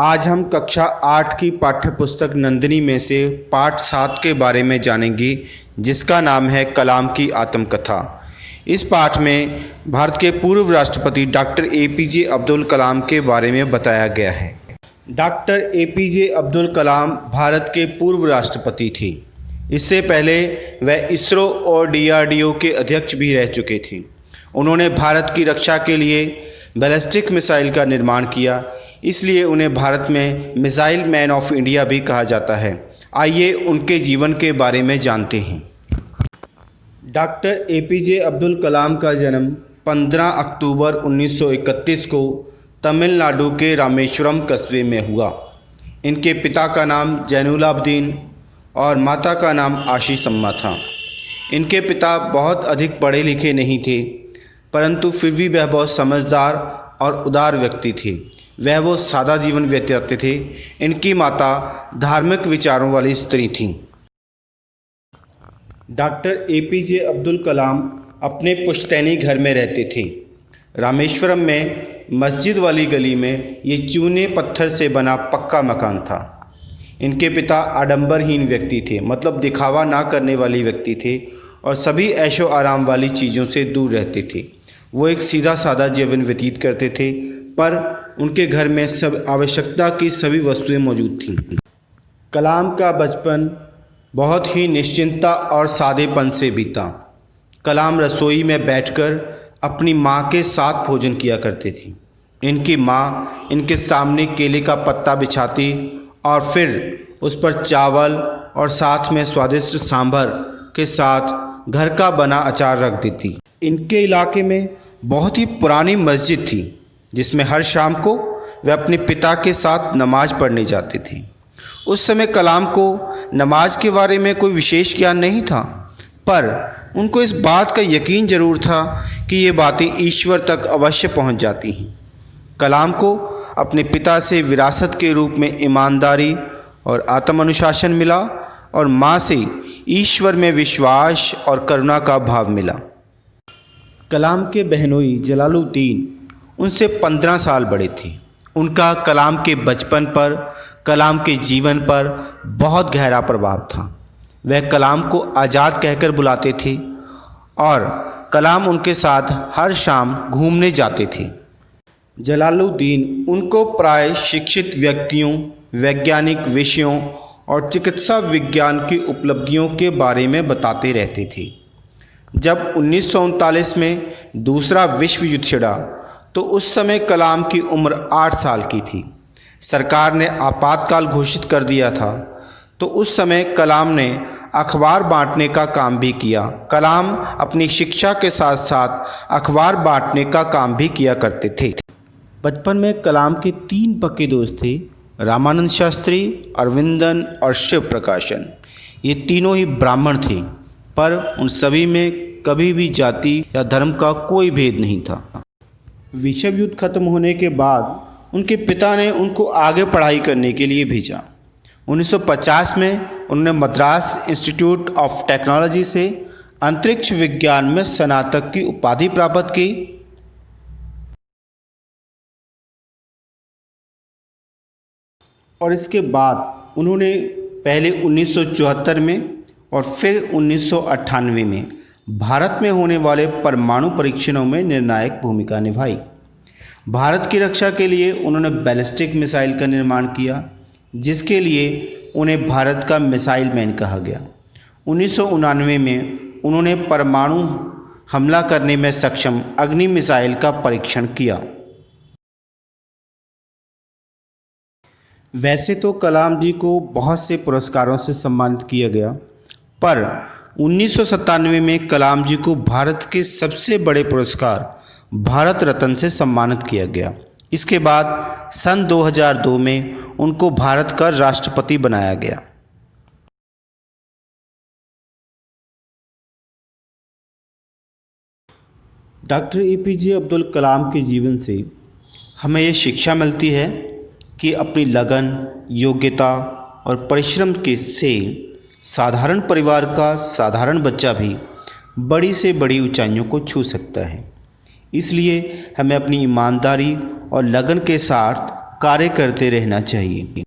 आज हम कक्षा 8 की पाठ्यपुस्तक नंदिनी में से पाठ 7 के बारे में जानेंगे, जिसका नाम है कलाम की आत्मकथा। इस पाठ में भारत के पूर्व राष्ट्रपति डॉक्टर एपीजे अब्दुल कलाम के बारे में बताया गया है। डॉक्टर एपीजे अब्दुल कलाम भारत के पूर्व राष्ट्रपति थे। इससे पहले वह इसरो और डीआरडीओ के अध्यक्ष भी रह चुके थे। उन्होंने भारत की रक्षा के लिए बैलिस्टिक मिसाइल का निर्माण किया, इसलिए उन्हें भारत में मिसाइल मैन ऑफ इंडिया भी कहा जाता है। आइए उनके जीवन के बारे में जानते हैं। डॉक्टर एपीजे अब्दुल कलाम का जन्म 15 अक्टूबर 1931 को तमिलनाडु के रामेश्वरम कस्बे में हुआ। इनके पिता का नाम जैनुलाब्दीन और माता का नाम आशीषम्मा था। इनके पिता बहुत अधिक पढ़े लिखे नहीं थे, परंतु फिर भी वह बहुत समझदार और उदार व्यक्ति थे। वो सादा जीवन व्यतीत करते थे। इनकी माता धार्मिक विचारों वाली स्त्री थीं। डॉक्टर एपीजे अब्दुल कलाम अपने पुश्तैनी घर में रहते थे। रामेश्वरम में मस्जिद वाली गली में ये चूने पत्थर से बना पक्का मकान था। इनके पिता आडंबरहीन व्यक्ति थे, मतलब दिखावा ना करने वाले व्यक्ति थे और सभी ऐशो आराम वाली चीज़ों से दूर रहते थे। वो एक सीधा सादा जीवन व्यतीत करते थे, पर उनके घर में सब आवश्यकता की सभी वस्तुएं मौजूद थीं। कलाम का बचपन बहुत ही निश्चिंतता और सादेपन से बीता। कलाम रसोई में बैठकर अपनी माँ के साथ भोजन किया करते थे। इनकी माँ इनके सामने केले का पत्ता बिछाती और फिर उस पर चावल और साथ में स्वादिष्ट सांभर के साथ घर का बना अचार रख देती। इनके इलाके में बहुत ही पुरानी मस्जिद थी, जिसमें हर शाम को वे अपने पिता के साथ नमाज पढ़ने जाते थे। उस समय कलाम को नमाज के बारे में कोई विशेष ज्ञान नहीं था, पर उनको इस बात का यकीन जरूर था कि ये बातें ईश्वर तक अवश्य पहुंच जाती हैं। कलाम को अपने पिता से विरासत के रूप में ईमानदारी और आत्म अनुशासन मिला और माँ से ईश्वर में विश्वास और करुणा का भाव मिला। कलाम के बहनोई जलालुद्दीन उनसे 15 साल बड़े थे। उनका कलाम के बचपन पर, कलाम के जीवन पर बहुत गहरा प्रभाव था। वह कलाम को आज़ाद कहकर बुलाते थे और कलाम उनके साथ हर शाम घूमने जाते थे। जलालुद्दीन उनको प्राय शिक्षित व्यक्तियों, वैज्ञानिक विषयों और चिकित्सा विज्ञान की उपलब्धियों के बारे में बताते रहते थे। जब 1939 में दूसरा विश्व युद्ध छिड़ा तो उस समय कलाम की उम्र 8 साल की थी। सरकार ने आपातकाल घोषित कर दिया था, तो उस समय कलाम ने अखबार बांटने का काम भी किया। कलाम अपनी शिक्षा के साथ साथ अखबार बांटने का काम भी किया करते थे। बचपन में कलाम के 3 पक्के दोस्त थे, रामानंद शास्त्री, अरविंदन और शिव प्रकाशन। ये तीनों ही ब्राह्मण थे, पर उन सभी में कभी भी जाति या धर्म का कोई भेद नहीं था। विश्व युद्ध खत्म होने के बाद उनके पिता ने उनको आगे पढ़ाई करने के लिए भेजा। 1950 में उन्होंने मद्रास इंस्टीट्यूट ऑफ टेक्नोलॉजी से अंतरिक्ष विज्ञान में स्नातक की उपाधि प्राप्त की। और इसके बाद उन्होंने पहले 1974 में और फिर 1998 में भारत में होने वाले परमाणु परीक्षणों में निर्णायक भूमिका निभाई। भारत की रक्षा के लिए उन्होंने बैलिस्टिक मिसाइल का निर्माण किया, जिसके लिए उन्हें भारत का मिसाइल मैन कहा गया। 1999 में उन्होंने परमाणु हमला करने में सक्षम अग्नि मिसाइल का परीक्षण किया। वैसे तो कलाम जी को बहुत से पुरस्कारों से सम्मानित किया गया, पर 1997 में कलाम जी को भारत के सबसे बड़े पुरस्कार भारत रत्न से सम्मानित किया गया। इसके बाद सन 2002 में उनको भारत का राष्ट्रपति बनाया गया। डॉक्टर एपीजे अब्दुल कलाम के जीवन से हमें ये शिक्षा मिलती है कि अपनी लगन, योग्यता और परिश्रम के से साधारण परिवार का साधारण बच्चा भी बड़ी से बड़ी ऊंचाइयों को छू सकता है। इसलिए हमें अपनी ईमानदारी और लगन के साथ कार्य करते रहना चाहिए।